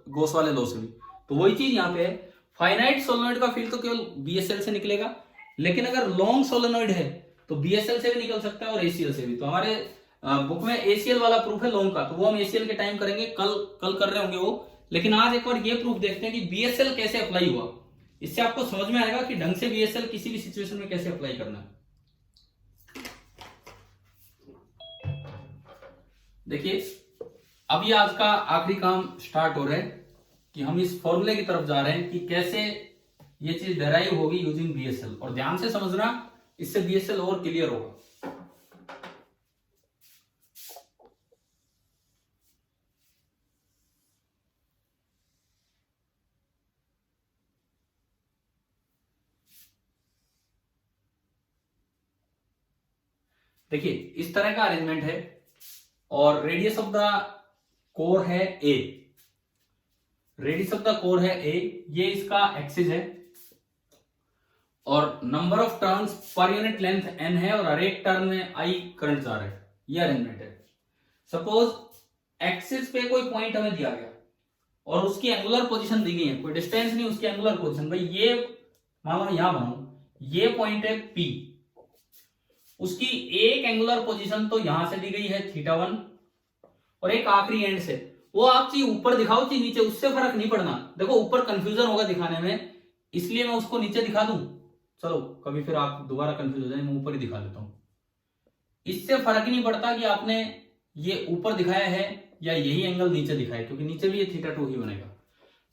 गॉस वाले लॉ से भी। तो वही चीज यहाँ पे है, फाइनाइट सोलेनोइड का फील्ड तो केवल बीएसएल से निकलेगा, लेकिन अगर लॉन्ग सोलेनोइड है तो बीएसएल से भी निकल सकता है और एसीएल से भी। तो हमारे बुक में एसीएल वाला प्रूफ है लॉन्ग का, तो वो हम एसीएल के टाइम करेंगे, कल कर रहे होंगे वो। लेकिन आज एक बार ये प्रूफ देखते हैं कि बीएसएल कैसे अप्लाई हुआ। इससे आपको समझ में आएगा कि ढंग से बीएसएल किसी भी सिचुएशन में कैसे अप्लाई करना है। देखिए, अभी आज का आखिरी काम स्टार्ट हो रहा है कि हम इस फॉर्मूले की तरफ जा रहे हैं कि कैसे ये चीज डेराइव होगी यूजिंग बीएसएल। और ध्यान से समझना, इससे बीएसएल और क्लियर होगा। देखिए, इस तरह का अरेंजमेंट है और रेडियस ऑफ द कोर है a. Radius of the core है ए, ये इसका एक्सिस है और नंबर ऑफ टर्न्स पर यूनिट लेंथ एन है और हर एक टर्न में आई करंट जा रहा है। ये अरेंजमेंट है। सपोज एक्सिस पे कोई पॉइंट हमें दिया गया और उसकी एंगुलर पोजीशन दी गई है, कोई डिस्टेंस नहीं, उसकी एंगुलर पोजीशन। भाई ये मान लो यहां बनाऊं, ये पॉइंट है पी, उसकी एक एंगुलर पोजीशन तो यहां से दी गई है θ1 और एक आखिरी एंड से। वो आप चीज ऊपर दिखाओ चीज नीचे, उससे फर्क नहीं पड़ना। देखो ऊपर कंफ्यूजन होगा दिखाने में, इसलिए मैं उसको नीचे दिखा दूं। चलो कभी फिर आप दोबारा कंफ्यूज हो जाए, मैं ऊपर ही दिखा देता हूं। इससे फर्क ही नहीं पड़ता कि आपने ये ऊपर दिखाया है या यही एंगल नीचे दिखाया, क्योंकि नीचे भी ये θ2 ही बनेगा।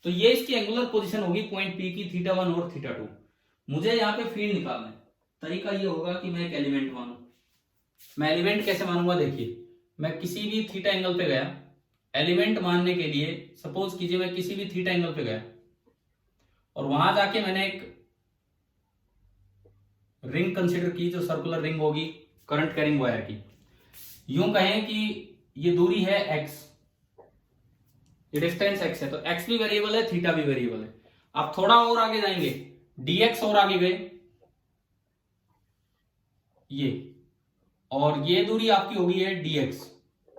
तो ये इसकी एंगुलर पोजीशन होगी पॉइंट पी की, θ1 और θ2। मुझे यहाँ पे फील्ड निकालना है। तरीका ये होगा कि मैं एक एलिमेंट मानूं। मैं एलिमेंट कैसे मानूंगा? देखिए, मैं किसी भी थीटा एंगल पे गया, एलिमेंट मानने के लिए सपोज कीजिए मैं किसी भी थीटा एंगल पे गया और वहां जाके मैंने एक रिंग कंसीडर की, जो सर्कुलर रिंग होगी करंट कैरिंग वायर की। यूं कहें कि ये दूरी है x, ये डिस्टेंस x है, तो x भी वेरिएबल है, थीटा भी वेरिएबल है। आप थोड़ा और आगे जाएंगे, dx और आगे गए ये, और ये दूरी आपकी होगी है dx।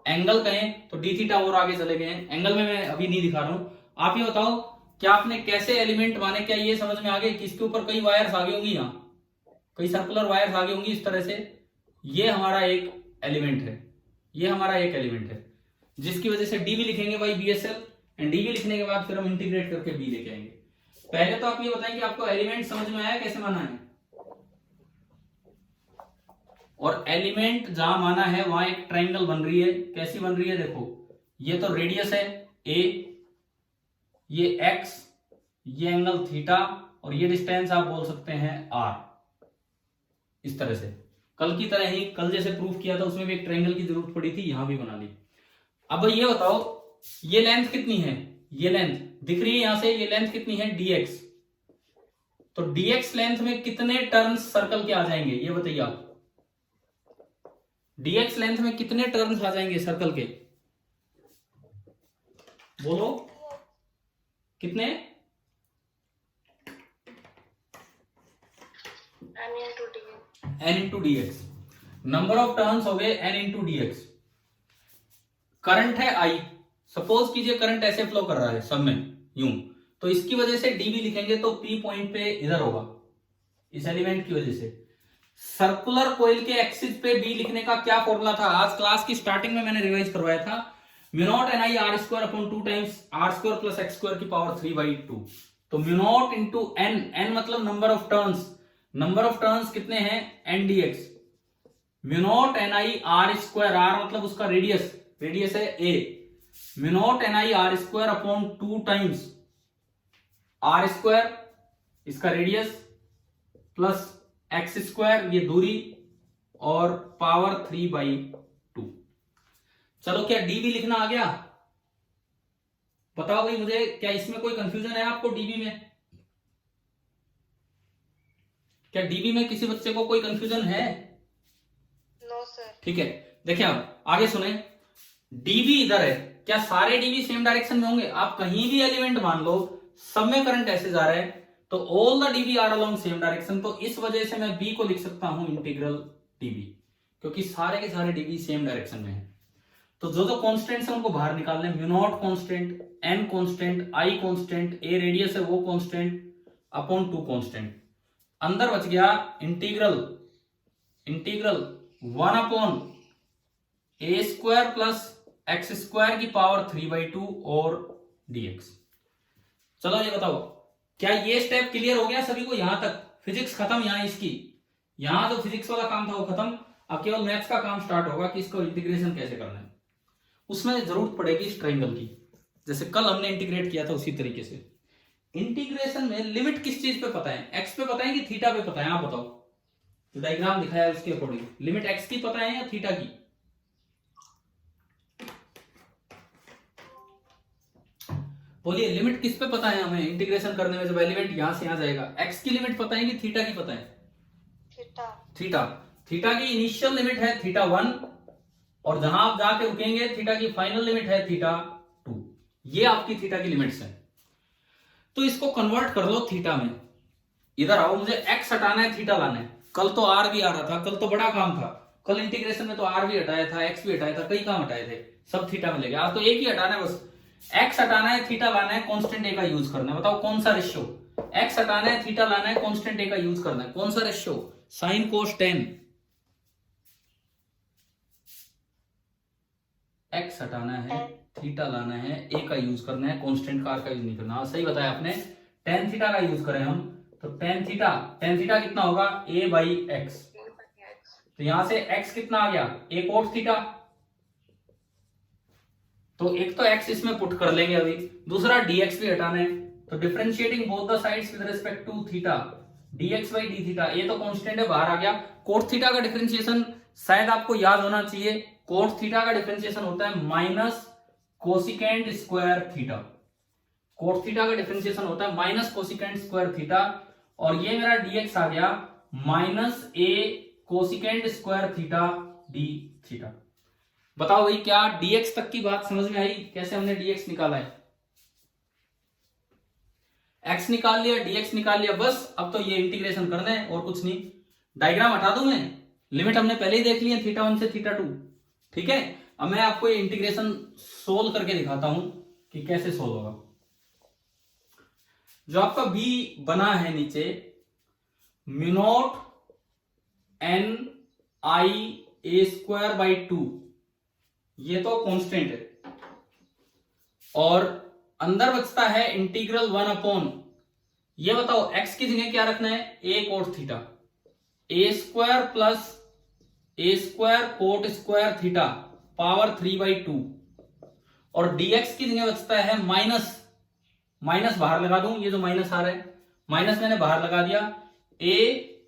एंगल कहें तो d थीटा और आगे चले गए हैं। एंगल में मैं अभी नहीं दिखा रहा हूं। आप ये बताओ, क्या आपने कैसे एलिमेंट माने? क्या ये समझ में आ गए कि इसके ऊपर कई वायर्स आगे होंगी, यहाँ कई सर्कुलर वायर्स आगे होंगी इस तरह से। ये हमारा एक एलिमेंट है, ये हमारा एक एलिमेंट है, जिसकी वजह से डी भी लिखेंगे बाई बीएसएल, एंड डी भी लिखने के बाद फिर हम इंटीग्रेट करके बी लेके आएंगे। पहले तो आप ये बताएं कि आपको एलिमेंट समझ में आया कैसे माना है, और एलिमेंट जहां माना है वहां एक ट्रायंगल बन रही है। कैसी बन रही है? देखो, ये तो रेडियस है a, ये x, ये एंगल थीटा और ये डिस्टेंस आप बोल सकते हैं r। इस तरह से कल की तरह ही, कल जैसे प्रूफ किया था उसमें भी एक ट्रायंगल की जरूरत पड़ी थी, यहां भी बना ली। अब ये बताओ, ये लेंथ कितनी है? ये लेंथ दिख रही है यहां से, ये लेंथ कितनी है? dx। तो dx लेंथ में कितने टर्न्स सर्कल के आ जाएंगे ये बताइए आप। dx लेंथ में कितने टर्न्स आ जाएंगे सर्कल के? बोलो कितने? n into dx। Number of turns हो गए n इंटू dx। करंट है I, सपोज कीजिए करंट ऐसे फ्लो कर रहा है सब में यूं, तो इसकी वजह से डीबी लिखेंगे तो पी पॉइंट पे इधर होगा, इस एलिमेंट की वजह से। सर्कुलर कोइल के एक्सिस पे बी लिखने का क्या फॉर्मूला था, आज क्लास की स्टार्टिंग में मैंने रिवाइज करवाया था, mu naught N I R square upon 2 times R square plus X square की पावर 3/2। तो mu naught into N, N मतलब number of turns, number of turns कितने हैं N D X, mu naught N I R square, R मतलब उसका रेडियस, रेडियस है A, mu naught N I R square upon 2 times R square इसका रेडियस प्लस एक्स स्क्वायर ये दूरी और पावर 3/2। चलो क्या डीबी लिखना आ गया, बताओ भाई मुझे, क्या इसमें कोई कंफ्यूजन है आपको डीबी में? क्या डीबी में किसी बच्चे को कोई कंफ्यूजन है? No sir. ठीक है, देखिए आप आगे सुने, डीबी इधर है, क्या सारे डीबी सेम डायरेक्शन में होंगे? आप कहीं भी एलिमेंट मान लो, सब में करंट ऐसे जा रहा है, तो all the dB are along same direction, तो इस वजह से मैं बी को लिख सकता हूं इंटीग्रल डीबी, क्योंकि सारे के सारे डीबी सेम डायरेक्शन में है। तो जो जो कॉन्स्टेंट्स है उनको बाहर निकालने, mu naught constant, N constant, I constant, A radius है वो कॉन्स्टेंट अपॉन 2 कॉन्स्टेंट, अंदर बच गया integral 1 upon A square plus X square की पावर 3/2 और dx। चलो ये बताओ, क्या ये स्टेप क्लियर हो गया सभी को? यहां तक फिजिक्स खत्म, यहां इसकी, यहां जो फिजिक्स वाला काम था वो खत्म, अब केवल मैथ्स का काम स्टार्ट होगा कि इसको इंटीग्रेशन कैसे करना है। उसमें जरूरत पड़ेगी इस ट्रायंगल की, जैसे कल हमने इंटीग्रेट किया था उसी तरीके से। इंटीग्रेशन में लिमिट किस चीज पे पता है, एक्स पे पता है कि थीटा पे पता है? आप बताओ, जो डायग्राम दिखाया है उसके अकॉर्डिंग लिमिट एक्स की पता है या थीटा की? बोलिए, लिमिट किस पे पता है हमें इंटीग्रेशन करने में? जब एलिमेंट यहां से यहां जाएगा, एक्स की लिमिट पता है कि थीटा की पता है? थीटा। थीटा की इनिशियल लिमिट है थीटा 1, और जहां आप जाके रुकेंगे थीटा की फाइनल लिमिट है थीटा 2। ये आपकी थीटा की लिमिट्स है। तो इसको कन्वर्ट कर लो थीटा में, इधर आओ, मुझे एक्स हटाना है, थीटा लाना है। कल तो आर भी आ रहा था, कल तो बड़ा काम था, कल इंटीग्रेशन में तो आर भी हटाया था, एक्स भी हटाया था, कई काम हटाए थे, सब थीटा में ले गया। आज तो एक ही हटाना है बस, एक्स हटाना है, थीटा लाना है, कांस्टेंट ए का यूज करना है। बताओ कौन सा रेशियो? एक्स हटाना है, थीटा लाना है, कांस्टेंट ए का यूज करना है, कौन सा ratio? Sine cos ten. X हटाना है, थीटा लाना है, ए का यूज करना है, कांस्टेंट का आर का यूज नहीं करना। सही बताया आपने, टेन थीटा का यूज करें हम, तो टेन थीटा कितना होगा? ए बाई एक्स। तो यहां से एक्स कितना आ गया? ए कोट थीटा। तो एक तो एक्स इसमें पुट कर लेंगे अभी, दूसरा dx भी हटाना है, तो differentiating both the sides with respect to theta, dx by d theta, ये तो कांस्टेंट है, बाहर आ गया। कोट थीटा का डिफरेंशिएशन शायद आपको याद होना चाहिए, कोट थीटा का डिफरेंशिएशन होता है minus cosecant square theta. Cot theta का डिफरेंशिएशन होता है माइनस कोसिकेंट स्क्वायर थीटा, और ये मेरा dx आ गया minus A cosecant square theta D theta. बताओ भाई, क्या dx तक की बात समझ में आई? कैसे हमने dx निकाला है? x निकाल लिया, dx निकाल लिया, बस अब तो ये इंटीग्रेशन करना है और कुछ नहीं। डायग्राम हटा दूं मैं, लिमिट हमने पहले ही देख ली है थीटा 1 से थीटा 2, ठीक है। अब मैं आपको ये इंटीग्रेशन सोल्व करके दिखाता हूं कि कैसे सोल्व होगा। जो आपका b बना है नीचे, mu naught N I A square by 2, ये तो कांस्टेंट है, और अंदर बचता है इंटीग्रल 1 अपॉन, ये बताओ x की जगह क्या रखना है? a cot theta, A square plus A square coat square theta power 3/2, और dx की जगह बचता है माइनस, माइनस बाहर लगा दूं, ये जो माइनस आ रहा है, माइनस मैंने बाहर लगा दिया, a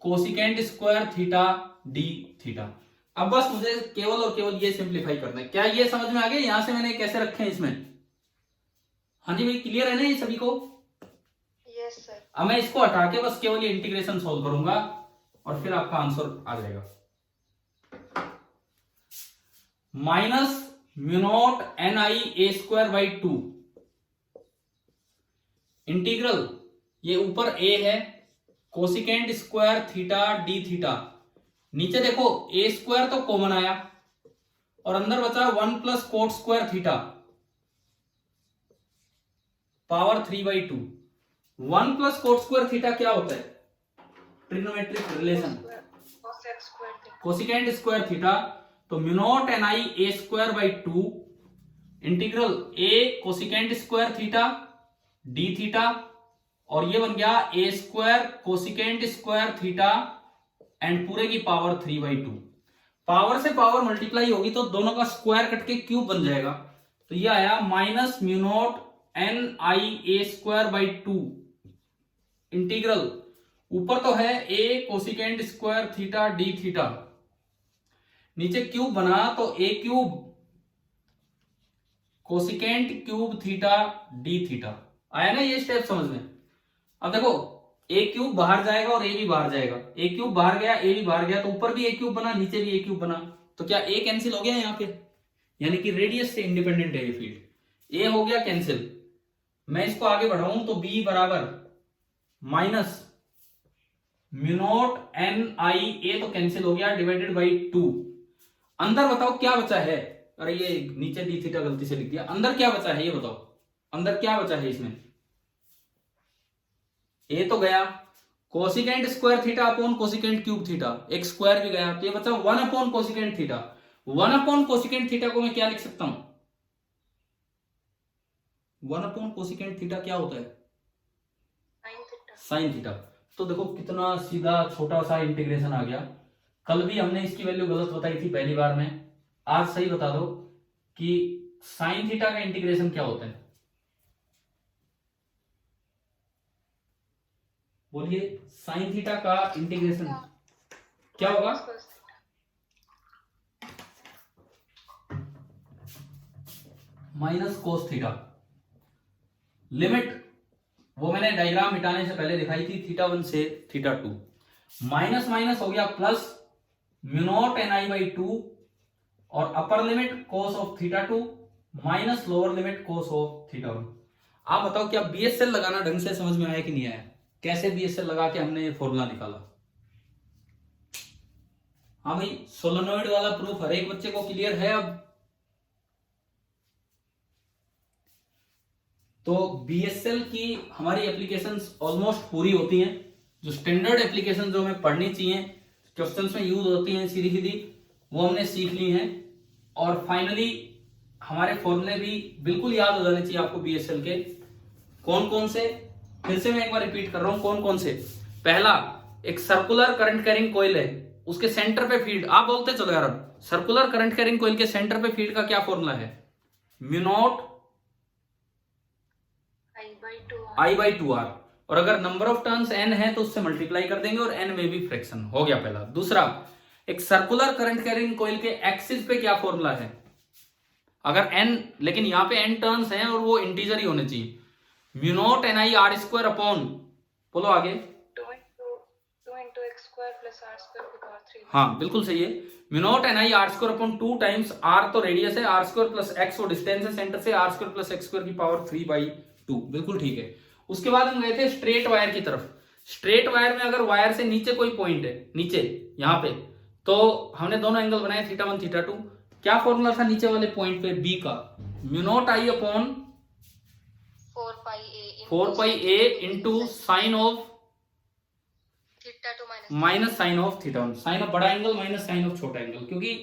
cosecant square theta D theta. अब बस मुझे केवल और केवल ये सिंप्लीफाई करना है। क्या ये समझ में आ गया यहां से मैंने कैसे रखे हैं इसमें? हाँ जी भाई, क्लियर है ना ये सभी को? Yes sir. अब मैं इसको हटा के बस केवल ये इंटीग्रेशन सोल्व करूंगा और फिर आपका आंसर आ जाएगा। Minus mu naught N I A square by 2 integral, ये ऊपर a है, cosecant square theta D theta, नीचे देखो ए स्क्वायर तो कॉमन आया और अंदर बचा 1 plus cot square theta, power 3/2। 1 plus cot square theta क्या होता है? Trigonometric relation, cosecant square theta. तो mu naught N I A square by 2 integral A cosecant square theta D theta, और ये बन गया A square cosecant square theta and पूरे की पावर 3/2। पावर से पावर मल्टीप्लाई होगी तो दोनों का स्क्वायर कट के क्यूब बन जाएगा। तो ये आया minus mu naught N I A square by 2 integral, ऊपर तो है A cosecant square theta D theta, नीचे क्यूब बना तो A cube cosecant cube theta D theta. आया ना ये स्टेप समझ में? अब देखो ए क्यूब बाहर जाएगा और ए भी बाहर जाएगा, ए क्यूब बाहर गया ए भी बाहर गया, तो ऊपर भी ए क्यूब बना नीचे भी ए क्यूब बना, तो क्या ए कैंसिल हो गया यहाँ पे? यानी कि रेडियस से इंडिपेंडेंट है ये फील्ड, ए हो गया कैंसिल। मैं इसको आगे बढ़ाऊं तो बी बराबर minus mu naught N I ए तो कैंसिल हो गया डिवाइडेड बाई 2। अंदर बताओ क्या बचा है? अरे ये नीचे डी थीटा गलती से लिख दिया, अंदर क्या बचा है ये बताओ, अंदर क्या बचा है इसमें? ए तो गया, cosecant square theta upon cosecant cube theta, एक स्क्वायर भी गया, तो ये बचा 1 upon cosecant theta. 1 upon cosecant theta को मैं क्या लिख सकता हूं? 1 अपॉन कोसिकेंट थीटा क्या होता है? Sine theta. तो देखो कितना सीधा छोटा सा इंटीग्रेशन आ गया। कल भी हमने इसकी वैल्यू गलत बताई थी पहली बार में, आज सही बता दो कि साइन थीटा का इंटीग्रेशन क्या होता है। बोलिए, साइन थीटा का इंटीग्रेशन क्या होगा? Minus cos theta. लिमिट वो मैंने डायग्राम मिटाने से पहले दिखाई थी, थीटा 1 से थीटा 2। माइनस माइनस हो गया plus mu naught N I by 2, और upper limit cos of theta 2 minus lower limit cos of theta 1। आप बताओ क्या बीएसएल लगाना ढंग से समझ में आया कि नहीं आया? कैसे बीएसएल लगा के हमने ये फॉर्मूला निकाला? हाँ भाई, सोलेनोइड वाला प्रूफ हर एक बच्चे को क्लियर है अब? तो बीएसएल की हमारी एप्लीकेशंस ऑलमोस्ट पूरी होती हैं। जो स्टैंडर्ड एप्लीकेशन जो हमें पढ़नी चाहिए, क्वेश्चंस में यूज होती हैं सीधी सीधी, वो हमने सीख ली हैं। और फाइनली हमारे फॉर्मूले भी बिल्कुल याद हो जाने चाहिए आपको बीएसएल के। कौन कौन से? फिर से मैं एक बार रिपीट कर रहा हूं, कौन कौन से? पहला, एक सर्कुलर करंट कैरिंग कॉइल है, उसके सेंटर पे फील्ड, आप बोलते चलो यार, सर्कुलर करंट कैरिंग कॉइल के सेंटर पे फील्ड का क्या फॉर्मूला है? Mu naught I by 2r, और अगर नंबर ऑफ टर्न्स n है तो उससे मल्टीप्लाई कर देंगे और n में भी फ्रैक्शन हो गया पहला। दूसरा, एक सर्कुलर करंट कैरिंग कॉइल के एक्सिस पे क्या फॉर्मूला है? अगर n, लेकिन यहाँ पे n टर्न्स हैं और वो इंटीजर ही होने चाहिए, mu naught N I R square upon, बोलो आगे, 2 into x square plus r square की पावर 3। हाँ बिल्कुल सही है, mu naught N I R square upon 2 times r तो रेडियस है, r स्क्वायर प्लस x वो डिस्टेंस है सेंटर से, r square plus x square की पावर 3/2, बिल्कुल ठीक है। उसके बाद हम गए थे स्ट्रेट वायर की तरफ। स्ट्रेट वायर में अगर वायर से नीचे कोई पॉइंट है, नीचे यहाँ पे, तो हमने दोनों एंगल बनाए थीटा 1 थीटा 2। क्या फॉर्मूला था नीचे वाले पॉइंट पे बी का? Mu naught I upon 4 pi A into sine of theta 2 minus sine of theta 1। Sine of बड़ा एंगल माइनस साइन ऑफ छोटा एंगल, क्योंकि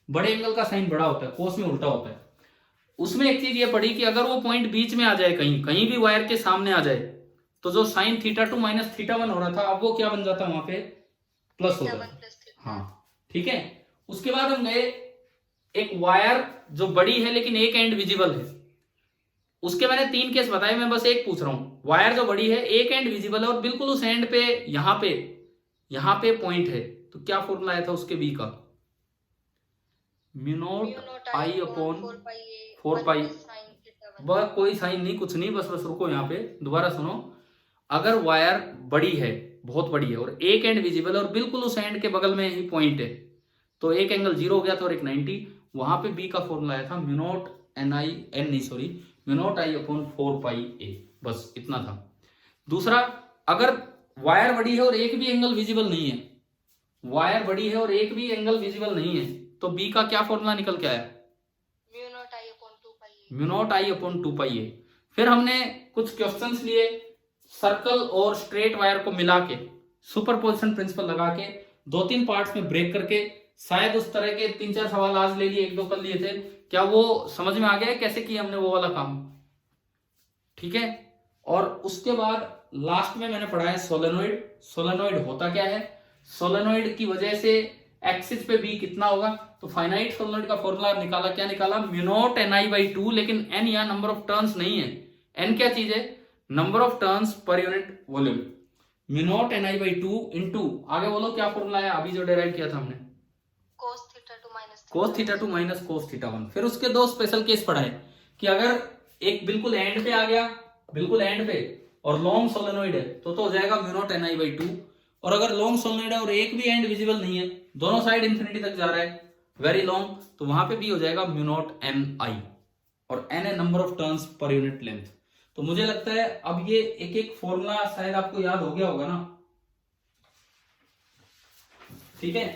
बड़े एंगल का साइन बड़ा होता है, कोस में उल्टा होता है। उसमें एक चीज ये पड़ी कि अगर वो पॉइंट बीच में आ जाए, कहीं कहीं भी वायर के सामने आ जाए, तो जो साइन थीटा 2 माइनस थीटा 1 हो रहा था, अब वो क्या बन जाता है वहां पे? प्लस हो जाता है। हाँ ठीक है। उसके बाद हम गए, एक वायर जो बड़ी है लेकिन एक एंड विजिबल है, उसके मैंने 3 केस बताए, मैं बस एक पूछ रहा हूं। वायर जो बड़ी है, एक एंड विजिबल है और बिल्कुल उस एंड पे यहाँ पे पॉइंट है, तो क्या फॉर्मूला आया था उसके बी का? म्यू नॉट आई अपॉन 4 पाई, बस कोई साइन नहीं, कुछ नहीं, बस रुको यहाँ पे, दोबारा सुनो। अगर वायर बड़ी है, बहुत बड़ी है, और एक एंड विजिबल है और बिल्कुल उस एंड के बगल में ही पॉइंट है, तो एक एंगल 0 हो गया था और एक 90। वहां पे बी का फॉर्मूला आया था mu not mu naught I upon 4 pi ए, बस इतना था। दूसरा, अगर वायर बड़ी है और एक भी एंगल विजिबल नहीं है, वायर बड़ी है और एक भी एंगल विजिबल नहीं है, तो बी का क्या फॉर्मूला निकल के आया? म्यू नॉट आई अपॉन 2 पाई ए। फिर हमने कुछ क्वेश्चंस लिए, सर्कल और स्ट्रेट वायर को मिला के सुपरपोजिशन प्रिंसिपल लगा के 2-3 पार्ट्स में ब्रेक करके शायद उस तरह के 3-4 सवाल आज ले लिए, 1-2 कल लिए थे। क्या वो समझ में आ गया है कैसे किया हमने वो वाला काम? ठीक है। और उसके बाद लास्ट में मैंने पढ़ा है सोलेनोइड। सोलेनोइड होता क्या है? सोलेनोइड की वजह से एक्सिस पे बी कितना होगा, तो फाइनाइट सोलेनोइड का फॉर्मूला निकाला, क्या निकाला? म्यू नॉट ni/2, लेकिन n यहाँ नंबर ऑफ टर्न्स नहीं है। n क्या चीज है? नंबर ऑफ टर्न्स पर unit volume. Mu naught ni/2 into, आगे बोलो क्या फॉर्मूला है अभी जो डेराइव किया था हमने? cos theta 2 minus cos theta 2 minus cos theta 1। फिर उसके दो स्पेशल केस पढ़ाए कि अगर एक बिल्कुल एंड पे आ गया, बिल्कुल एंड पे, और लॉन्ग सोलेनोइड है तो हो जाएगा म्यू नॉट ni/2, और अगर लॉन्ग सोलेनोइड है और एक भी एंड विजिबल नहीं है, दोनों साइड इंफिनिटी तक जा रहा है, वेरी लॉन्ग, तो वहां पे भी हो जाएगा म्यू नॉट ni, और n है नंबर ऑफ टर्न्स पर यूनिट लेंथ। तो मुझे लगता है अब ये एक एक फॉर्मूला शायद आपको याद हो गया होगा ना। ठीक है।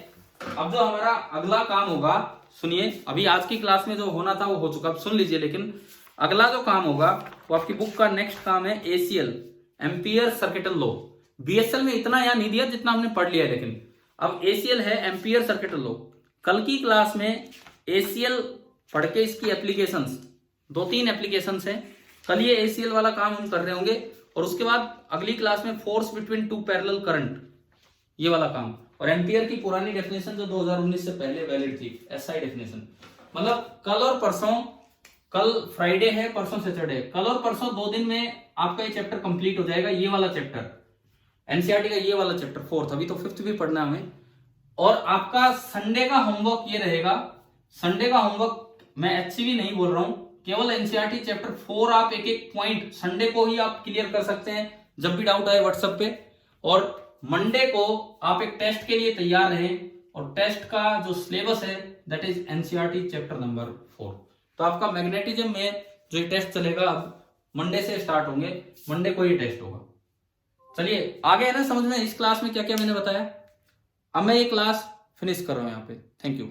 अब जो हमारा अगला काम होगा, सुनिए, अभी आज की क्लास में जो होना था वो हो चुका, अब सुन लीजिए, लेकिन अगला जो काम होगा वो आपकी बुक का नेक्स्ट काम है ACL, ampere circuital law. BSL में इतना यहां नहीं दिया जितना हमने पढ़ लिया है, लेकिन अब ACL है एम्पियर सर्किटल लॉ। कल की क्लास में ACL पढ़ के इसकी एप्लीकेशंस, 2-3 एप्लीकेशंस हैं, कल ये ACL वाला काम हम कर रहे होंगे, और उसके बाद अगली क्लास में force between two parallel current, ये वाला काम, और एम्पियर की पुरानी डेफिनेशन जो 2019 से पहले वैलिड थी, SI डेफिनेशन। मतलब कल और परसों, कल फ्राइडे है, परसों सैटरडे, कल और परसों 2 दिन में आपका ये चैप्टर कंप्लीट हो जाएगा, ये वाला चैप्टर एनसीईआरटी का, ये वाला चैप्टर 4th, अभी तो 5th भी पढ़ना है हमें। और आपका संडे का होमवर्क ये रहेगा, संडे का होमवर्क मैं HCV नहीं बोल रहा हूं, केवल एनसीईआरटी चैप्टर 4 आप एक एक पॉइंट संडे को ही आप क्लियर कर सकते हैं जब भी डाउट आए व्हाट्सएप पे, और मंडे को आप एक टेस्ट के लिए तैयार रहें, और टेस्ट का जो सिलेबस है that is NCERT chapter number 4। तो आपका मैग्नेटिज्म में जो टेस्ट चलेगा अब मंडे से स्टार्ट होंगे, मंडे को ही टेस्ट होगा। चलिए आगे है ना समझ में इस क्लास में क्या क्या मैंने बताया। अब मैं ये क्लास फिनिश कर रहा हूं यहाँ पे। Thank you.